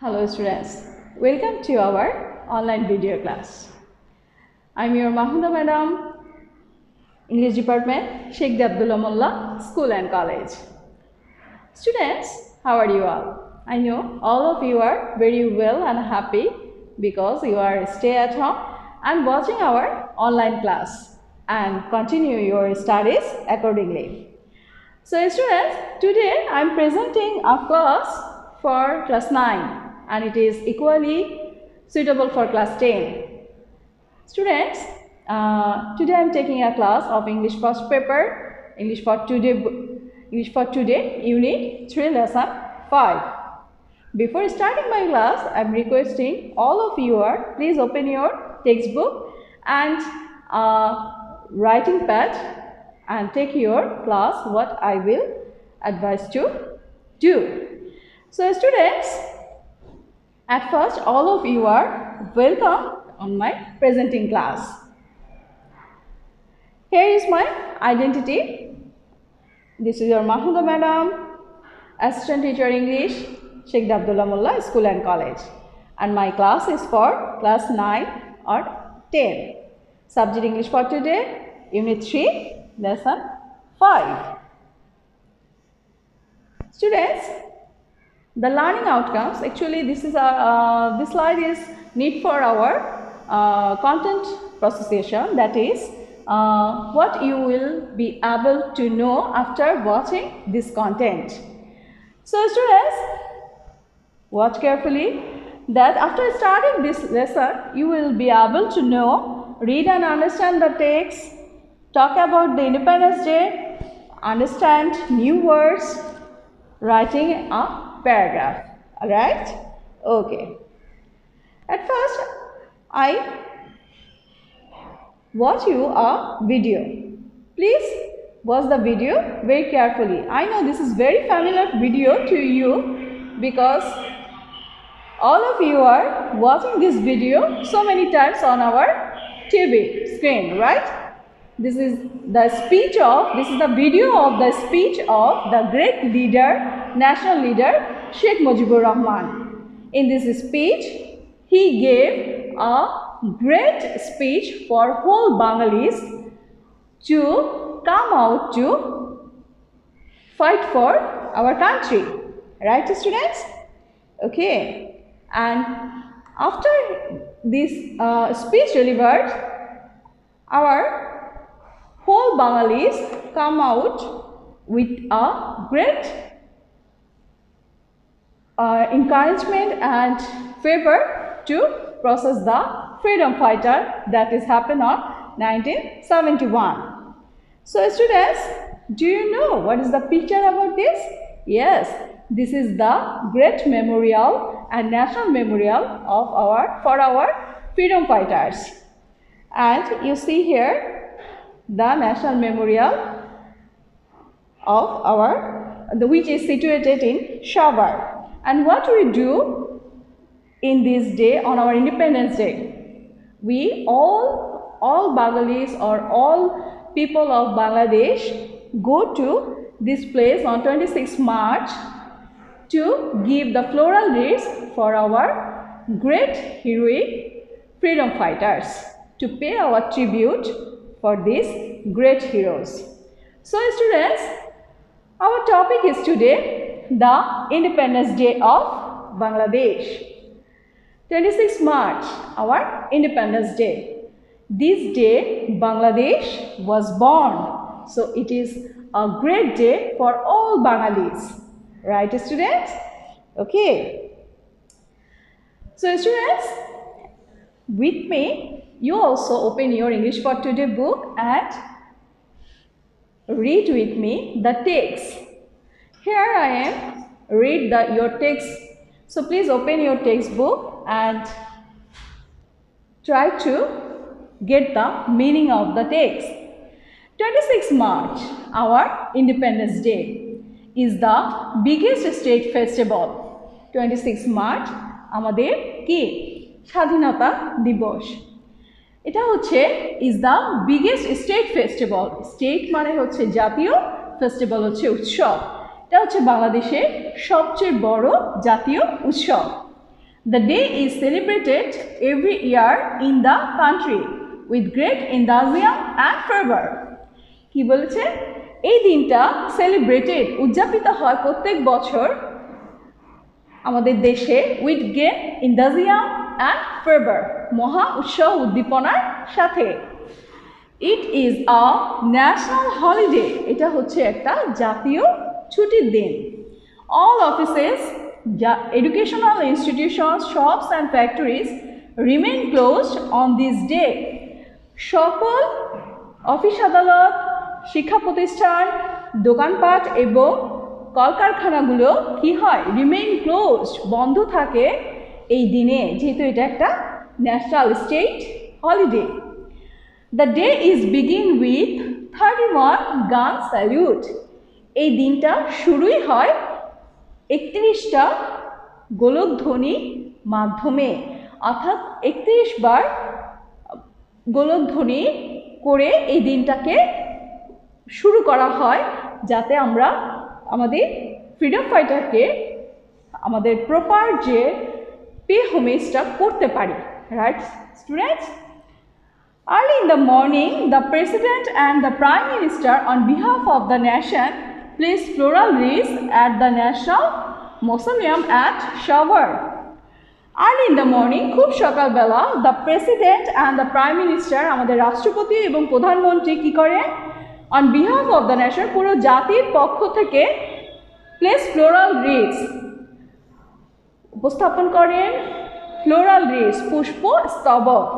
Hello students, welcome to our online video class. I am your Mahmuda Madam, English Department, Sheikh Abdullah Mullah, School and College. Students, how are you all? I know all of you are very well and happy because you are stay at home and watching our online class and continue your studies accordingly. So students, today I am presenting a class for class 9 and it is equally suitable for class 10. Students, today I am taking a class of English first paper, English for today, Unit 3, Lesson 5. Before starting my class, I am requesting all of you please open your textbook and writing pad and take your class what I will advise to do. So students, at first all of you are welcome on my presenting class. Here is my identity. This is your Mahmuda Madam, Assistant Teacher English, Sheikh Abdullah Mullah, School and College. And my class is for class 9 or 10. Subject English for today, Unit 3, Lesson 5. Students, the learning outcomes, actually this slide is need for our content processation, that is what you will be able to know after watching this content. So students, watch carefully that after starting this lesson, you will be able to know, read and understand the text, talk about the Independence Day, understand new words, writing a paragraph. Alright? Okay. At first, I watch you a video. Please watch the video very carefully. I know this is very familiar video to you because all of you are watching this video so many times on our TV screen, right? This is the video of the speech of the great leader, national leader, Sheikh Mujibur Rahman. In this speech, he gave a great speech for whole Bengalis to come out to fight for our country. Right, students? Okay. And after this speech delivered, our whole Bengalis come out with a great encouragement and favor to process the freedom fighter that is happened on 1971. So students, do you know what is the picture about this? Yes, this is the great memorial and national memorial of for our freedom fighters. And you see here the national memorial of which is situated in Shavar. And what we do in this day, on our Independence Day, we all Bengalis or all people of Bangladesh go to this place on 26 March to give the floral wreaths for our great heroic freedom fighters, to pay our tribute for these great heroes. So students, our topic is today the Independence Day of Bangladesh. 26 March, our Independence Day. This day, Bangladesh was born. So it is a great day for all Bengalis. Right, students? Okay. So students, with me, you also open your English for Today book and read with me the text. Here I am, read your text. So please open your textbook and try to get the meaning of the text. 26 March, our Independence Day, is the biggest state festival. 26 March, আমাদের কি স্বাধীনতা দিবস। এটা হচ্ছে is the biggest state festival. State মানে হচ্ছে জাতীয়, festival হচ্ছে উৎসব। এটা হচ্ছে বাংলাদেশের সবচেয়ে বড় জাতীয় উৎসব। The day is celebrated every year in the country with great enthusiasm and fervor. কি বলেছে? এই দিনটা সেলিব্রেটেড উদযাপিত হয় প্রত্যেক বছর আমাদের দেশে with great enthusiasm and fervor, মহা উৎসাহ উদ্দীপনার সাথে। It is a national holiday, এটা হচ্ছে একটা জাতীয় ছুটির দিন। All offices, educational institutions, shops and factories remain closed on this day. সকল অফিস আদালত, শিক্ষা প্রতিষ্ঠান, দোকানপাট এবং কলকারখানাগুলো কি হয়? রিমেইন ক্লোজড, বন্ধ থাকে এই দিনে, যেহেতু এটা একটা national state holiday. The day is begin with 31 গান স্যালিউট। এই দিনটা শুরুই হয় 31টা গোলকধ্বনি মাধ্যমে, অর্থাৎ 31 বার গোলকধ্বনি করে এই দিনটাকে শুরু করা হয়, যাতে আমরা আমাদের ফ্রিডম ফাইটারকে আমাদের প্রপার যে পে হোমেজটা করতে পারি। Right students? Early in the morning, the President and the Prime Minister on behalf of the nation placed floral wreaths at the National Mausoleum at Shawar. Early in the morning, খুব সকালবেলা, the President and the Prime Minister, আমাদের রাষ্ট্রপতি এবং প্রধানমন্ত্রী কি করেন? On behalf of the nation, পুরো জাতির পক্ষ থেকে place floral wreaths, উপস্থাপন করেন floral wreaths, Pushpa স্তবক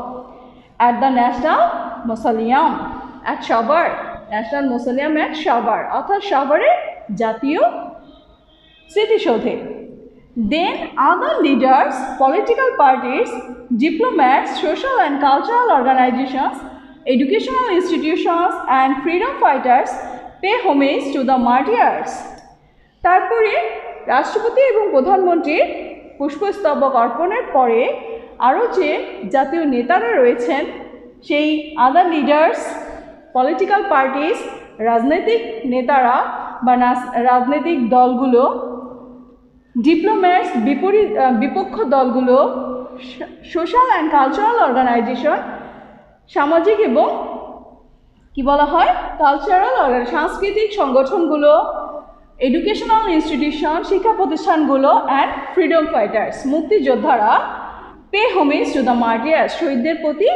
at the National Mausoleum at Shawar, National Mausoleum at Shawar, অর্থাৎ শাওয়ারের জাতীয় স্মৃতিসৌধে। Then other leaders, political parties, diplomats, social and cultural organizations, educational institutions and freedom fighters pay homage to the martyrs. তারপরে রাষ্ট্রপতি এবং প্রধানমন্ত্রীর পুষ্পস্তবক অর্পণের পরে আরও যে জাতীয় নেতারা রয়েছেন, সেই আদার লিডার্স, পলিটিক্যাল পার্টিস, রাজনৈতিক নেতারা বা রাজনৈতিক দলগুলো, ডিপ্লোম্যাটস, বিপক্ষ দলগুলো, সোশ্যাল অ্যান্ড কালচারাল অর্গানাইজেশন, সামাজিক এবং কি বলা হয় কালচারাল সাংস্কৃতিক সংগঠনগুলো, এডুকেশনাল ইনস্টিটিউশন, শিক্ষা প্রতিষ্ঠানগুলো অ্যান্ড ফ্রিডম ফাইটার্স, মুক্তিযোদ্ধারা pay homage to the martyrs, শহীদদের প্রতি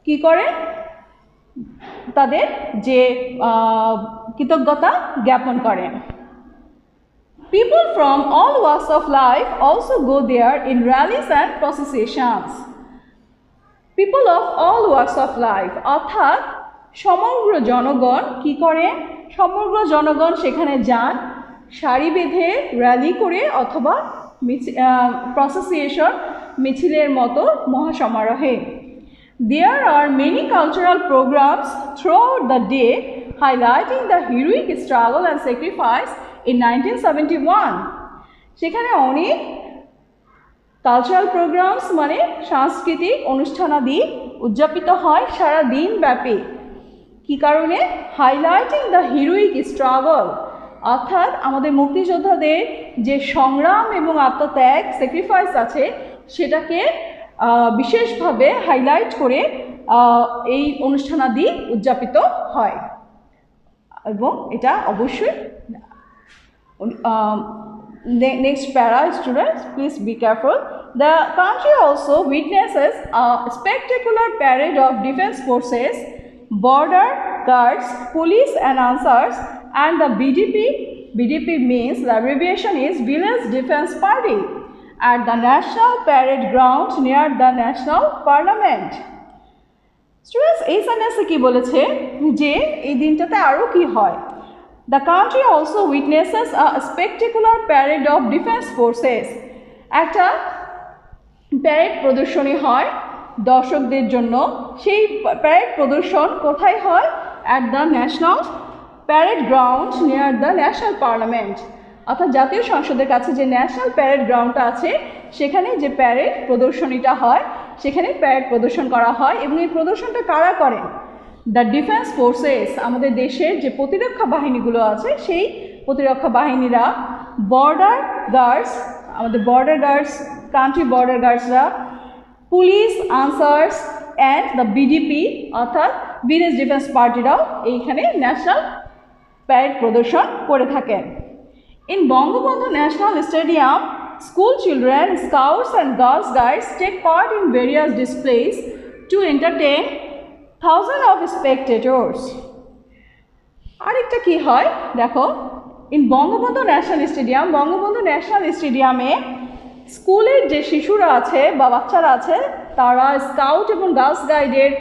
কি করেন? তাদের যে কৃতজ্ঞতা জ্ঞাপন করেন। People from all walks of life also go there in rallies and processions. People of all walks of life, অর্থাৎ সমগ্র জনগণ কি করেন? সমগ্র জনগণ সেখানে যান সারি বেঁধে, র্যালি করে অথবা প্রসেসিয়েশন, মিছিলের মতো মহাসমারোহে। There are many cultural programs throughout the day highlighting the heroic struggle and sacrifice in 1971. সেখানে অনেক কালচারাল প্রোগ্রামস মানে সাংস্কৃতিক অনুষ্ঠানাদি উদযাপিত হয় সারা দিন ব্যাপী। কী কারণে? হাইলাইটিং দ্য হিরোইক স্ট্রাগল, অর্থাৎ আমাদের মুক্তিযোদ্ধাদের যে সংগ্রাম এবং আত্মত্যাগ, স্যাক্রিফাইস আছে, সেটাকে বিশেষভাবে হাইলাইট করে এই অনুষ্ঠানাদি উদযাপিত হয়। এবং এটা অবশ্যই next para students, please be careful. The country also witnesses a spectacular parade of defense forces, border guards, police announcers and the BDP means the abbreviation is Village Defense Party at the National Parade Ground near the National Parliament. Students, এই সেন্টেন্সে কি বলেছে যে এই দিনটাতে আরও কি হয়? The country also witnesses a spectacular parade of defense forces. একটা প্যারেড প্রদর্শনী হয় দর্শকদের জন্য। সেই প্যারেড প্রদর্শন কোথায় হয়? At the national parade ground near the national parliament, অর্থাৎ জাতীয় সংসদের কাছে যে ন্যাশনাল প্যারেড গ্রাউন্ডটা আছে, সেখানে যে প্যারেড প্রদর্শনীটা হয়, সেখানে প্যারেড প্রদর্শন করা হয়। এবং এই প্রদর্শনটা কারা করেন? দ্য ডিফেন্স ফোর্সেস, আমাদের দেশের যে প্রতিরক্ষা বাহিনীগুলো আছে, সেই প্রতিরক্ষা বাহিনীরা। বর্ডার গার্ডস, আমাদের border guards country border guardsরা, police, answers and the BDP অর্থাৎ village defense পার্টিরাও এইখানে ন্যাশনাল প্যারেড প্রদর্শন করে থাকেন। In Bangabandhu National Stadium, school children, scouts and girl guides take part in various displays to entertain thousands of spectators. আরেকটা কি হয় দেখো, in Bangabandhu national stadium, Bangabandhu national স্টেডিয়ামে স্কুলের যে শিশুরা আছে বা বাচ্চারা আছে তারা, স্কাউট এবং গার্লস গাইডের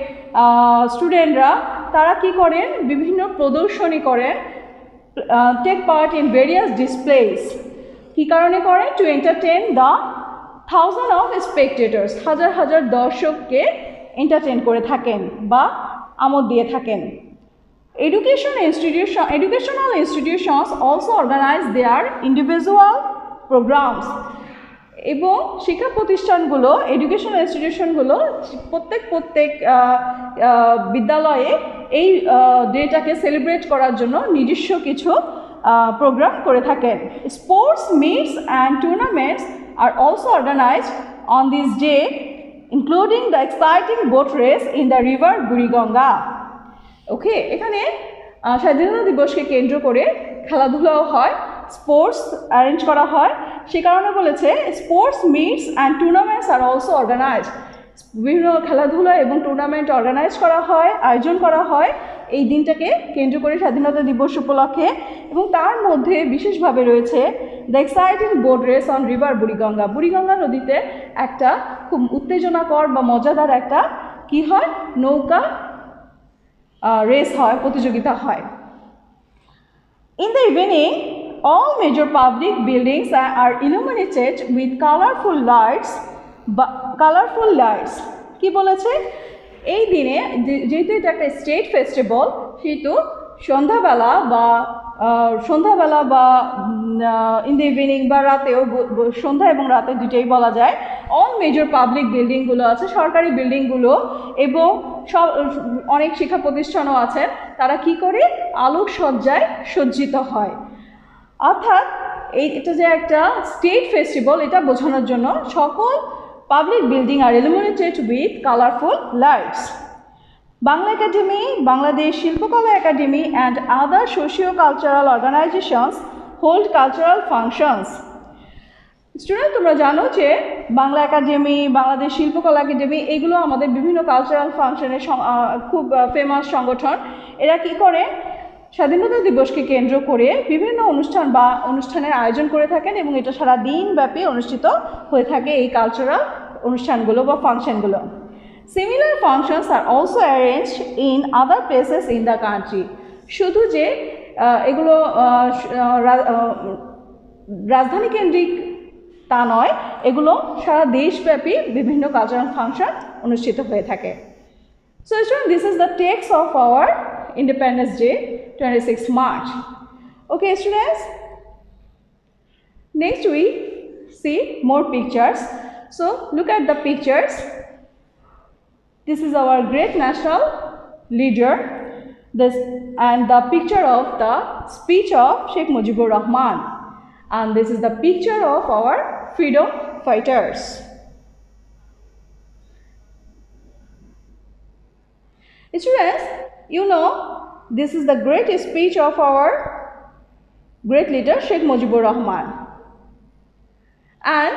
স্টুডেন্টরা, তারা কি করেন, বিভিন্ন প্রদর্শনী করেন, take part in various displays. কী কারণে করেন? To entertain the thousand of spectators, হাজার হাজার দর্শককে এন্টারটেন করে থাকেন বা আমোদ দিয়ে থাকেন। Educational institutions also organize their individual programs. এবং শিক্ষা প্রতিষ্ঠানগুলো, এডুকেশনাল ইনস্টিটিউশনগুলো প্রত্যেক বিদ্যালয়ে এই ডেটাকে সেলিব্রেট করার জন্য নিজস্ব কিছু প্রোগ্রাম করে থাকেন। Sports meets and tournaments are also organized on this day, including the exciting boat race in the river Buriganga. Okay, এখানে স্বাধীনতা দিবসকে কেন্দ্র করে খেলাধুলাও হয়, স্পোর্টস অ্যারেঞ্জ করা হয়। সে কারণে বলেছে sports meets and tournaments are also organised, বিভিন্ন খেলাধুলা এবং টুর্নামেন্ট অর্গানাইজ করা হয়, আয়োজন করা হয় এই দিনটাকে কেন্দ্র করে স্বাধীনতা দিবস উপলক্ষে। এবং তার মধ্যে বিশেষভাবে রয়েছে the exciting boat race on river Buriganga. Buriganga নদীতে একটা খুব উত্তেজনাকর বা মজাদার একটা কি হয়, নৌকা রেস হয়, প্রতিযোগিতা হয়। In the evening, all major public buildings are illuminated with colorful lights. কি বলেছে? এই দিনে যেহেতু এটা একটা স্টেট ফেস্টিভ্যাল, সেহেতু সন্ধ্যাবেলা বা ইন দ্য ইভিনিং বা রাতেও, সন্ধ্যা এবং রাতে দুটোই বলা যায়, অল মেজর পাবলিক বিল্ডিংগুলো আছে, সরকারি বিল্ডিংগুলো এবং অনেক শিক্ষা প্রতিষ্ঠানও আছেন, তারা কি করে আলোকসজ্জায় সজ্জিত হয়। অর্থাৎ এটা যে একটা স্টেট ফেস্টিভ্যাল, এটা বোঝানোর জন্য সকল public building are illuminated with colorful lights. Bangla Academy, Bangladesh Shilpakala Academy and other socio-cultural organizations hold cultural functions. Student, তোমরা জানো যে বাংলা একাডেমি, বাংলাদেশ শিল্পকলা একাডেমি, এগুলো আমাদের বিভিন্ন কালচারাল ফাংশনের খুব ফেমাস সংগঠন। এরা কি করে? স্বাধীনতা দিবসকে কেন্দ্র করে বিভিন্ন অনুষ্ঠানের আয়োজন করে থাকেন এবং এটা সারা দিন ব্যাপী অনুষ্ঠিত হয়ে থাকে এই কালচারাল অনুষ্ঠানগুলো বা ফাংশনগুলো। Similar functions are also arrange in other places in the country. শুধু যে এগুলো রাজধানী কেন্দ্রিক তা নয়, এগুলো সারা দেশব্যাপী বিভিন্ন কালচারাল ফাংশন অনুষ্ঠিত হয়ে থাকে। So students, this is the text of our Independence Day, 26th March. Okay students, next we see more pictures. So look at the pictures. This is our great national leader, and the picture of the speech of Sheikh Mujibur Rahman, and this is the picture of our freedom fighters. Students, you know, this is the great speech of our great leader Sheikh Mujibur Rahman. And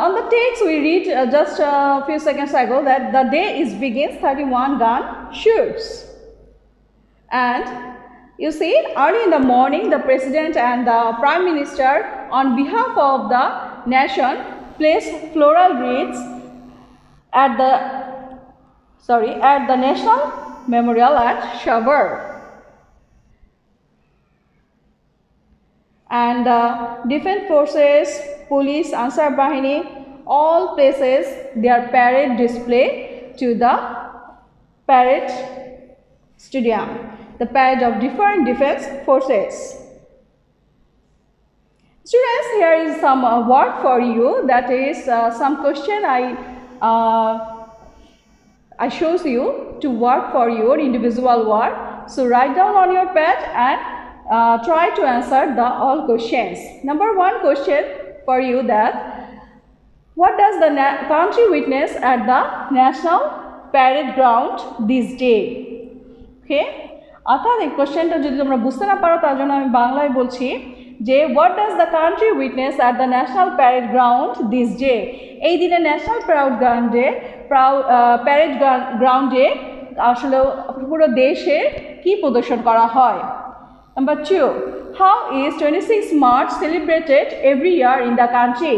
on the text we read just a few seconds ago that the day begins 31 gun shoots. And you see, early in the morning, the President and the Prime Minister, on behalf of the nation, placed floral wreaths at the National Memorial at Shavar. And the defense forces, police, Ansar Bahini, all places their parade display to the parade stadium, the parade of different defense forces. Students, here is some work for you, that is some question I shows you to work for your individual work. So write down on your pad and try to answer all questions. Number 1 question for you, that What does the country witness at the national parade ground this day? Okay, অর্থাৎ এই কোশ্চেনটা যদি তোমরা বুঝতে না পারো তার জন্য আমি বাংলায় বলছি যে what does the country witness at the national parade ground this day. এই দিনে ন্যাশনাল প্যারেড গ্রাউন্ডে আসলে পুরো দেশে কি প্রদর্শন করা হয়। Number 2, how is 26 March celebrated every year in the country.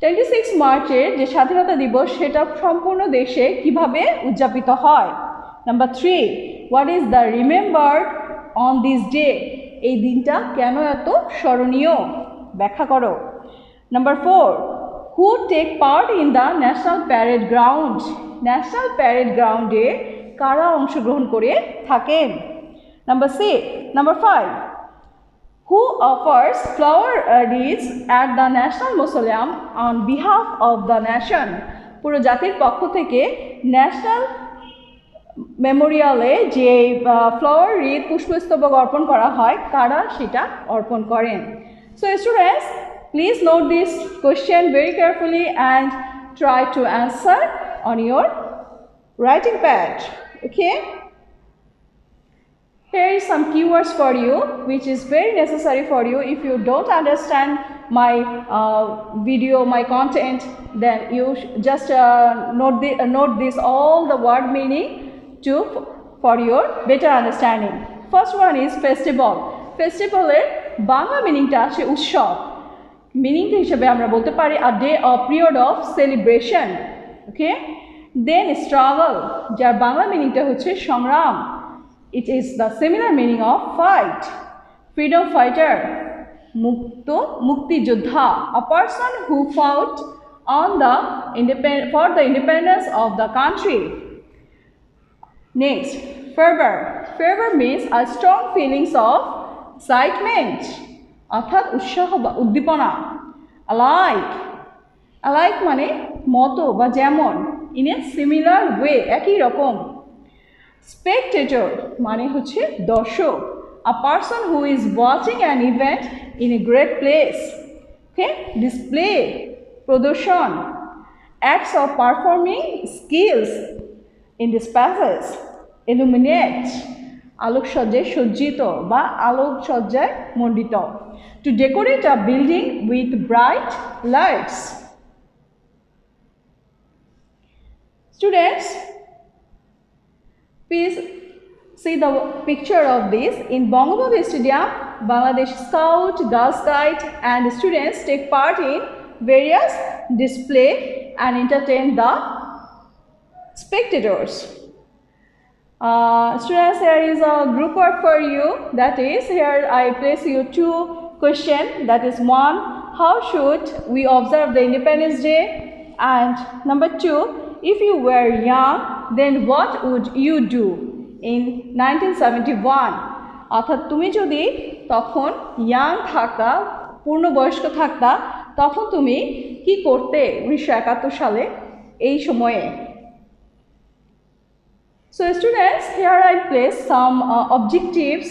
26 মার্চের যে স্বাধীনতা দিবস সেটা সম্পূর্ণ দেশে কিভাবে উদযাপিত হয়। Number 3, what is the remembered on this day. এই দিনটা কেন এত স্মরণীয় ব্যাখ্যা করো। Number 4, who take part in the national parade ground. National parade গ্রাউন্ডে কারা অংশগ্রহণ করে থাকেন। Number 5, who offers flower wreaths at the National Mausoleum on behalf of the nation। পুরো জাতির পক্ষ থেকে ন্যাশনাল মেমোরিয়ালে যে ফ্লাওয়ার রিথ পুষ্পস্তবক অর্পণ করা হয় কারা সেটা অর্পণ করেন। So students, please note this question very carefully and try to answer on your writing pad. Okay, here is some keywords for you which is very necessary for you. If you don't understand my video, my content, then you just note this all the word meaning for your better understanding. First one is festival. Festival এর বাংলা মিনিংটা আসে উৎসব। Meaning হিসেবে আমরা বলতে পারি a day or period of celebration. Okay, then struggle, যার বাংলা মিনিংটা হচ্ছে সংগ্রাম। It is the similar meaning of fight. Freedom fighter, মুক্তিযোদ্ধা, a person who fought for the independence of the country. Next, fervor. Fervor means a strong feelings of excitement, অর্থাৎ উৎসাহ বা উদ্দীপনা। alike মানে মতো বা যেমন, in a similar way, একই রকম। spectator মানে হচ্ছে দর্শক, a person who is watching an event in a great place. Okay, display প্রদর্শন, acts of performing skills in this passage. illuminate আলোকসজ্জায় সজ্জিত বা আলোকসজ্জায় মণ্ডিত, to decorate a building with bright lights. Students, please see the picture of this. In Bangabandhu Stadium, Bangladesh Scout, Girl Scout and students take part in various display and entertain the spectators. Students, here is a group work for you. That is, here I place you 2 questions. That is 1, how should we observe the Independence Day? And number 2, if you were young, then what would you do in 1971? অর্থাৎ তুমি যদি তখন young থাকতা, পূর্ণবয়স্ক থাকতা, তখন তুমি কি করতে 1971 সালে এই সময়ে। So students, here I place some objectives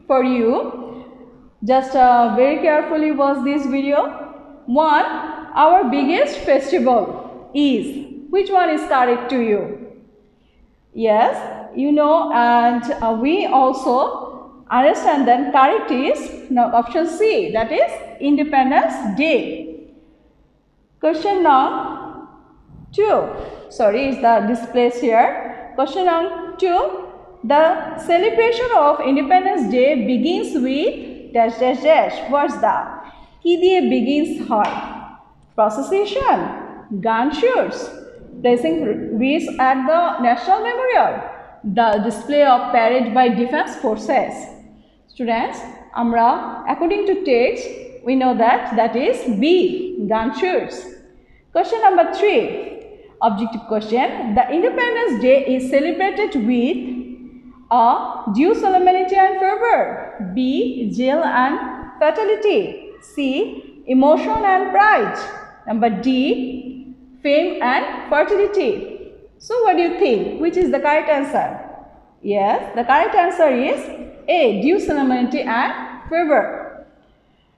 for you. Just very carefully watch this video. 1, our biggest festival is, which one is correct to you? Yes, you know, and we also understand that correct is now option C, that is Independence Day. Question number 2, sorry, is the display here. Question number 2, the celebration of Independence Day begins with dash dash dash. What's that? কি দিয়ে begins হয়? Procession, gun shoots, placing wreaths at the National Memorial, the display of parade by defense forces. Students, আমরা according to text we know that is B, gun shoots. Question number 3, objective question. The Independence Day is celebrated with a due solemnity and fervor. B, zeal and fatality. C, emotion and pride. Number D, fame and fertility. So what do you think? Which is the correct answer? Yes, the correct answer is A, due solemnity and fervor.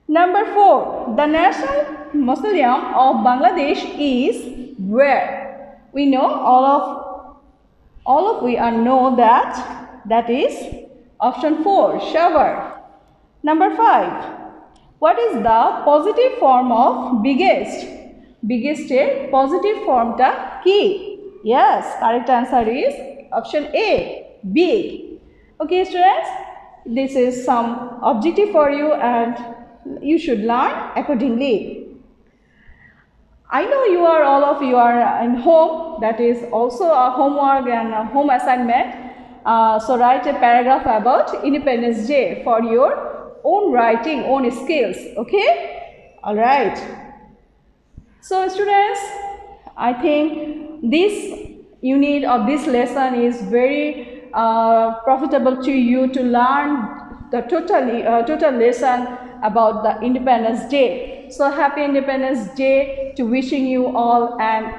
Number 4, the national mausoleum of Bangladesh is where? We know all of we know that is option 4, shower. Number 5. What is the positive form of biggest? Biggest positive form ta ki? Yes, correct answer is option A, big. Okay, students, this is some objective for you and you should learn accordingly. I know all of you are in home, that is also a homework and a home assignment. So write a paragraph about Independence Day for your own writing, own skills, okay? Alright. So students, I think this unit of this lesson is very profitable to you to learn the total lesson about the Independence Day. So happy Independence Day to wishing you all, and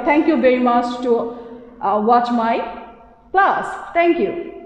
thank you very much to watch my class. Thank you.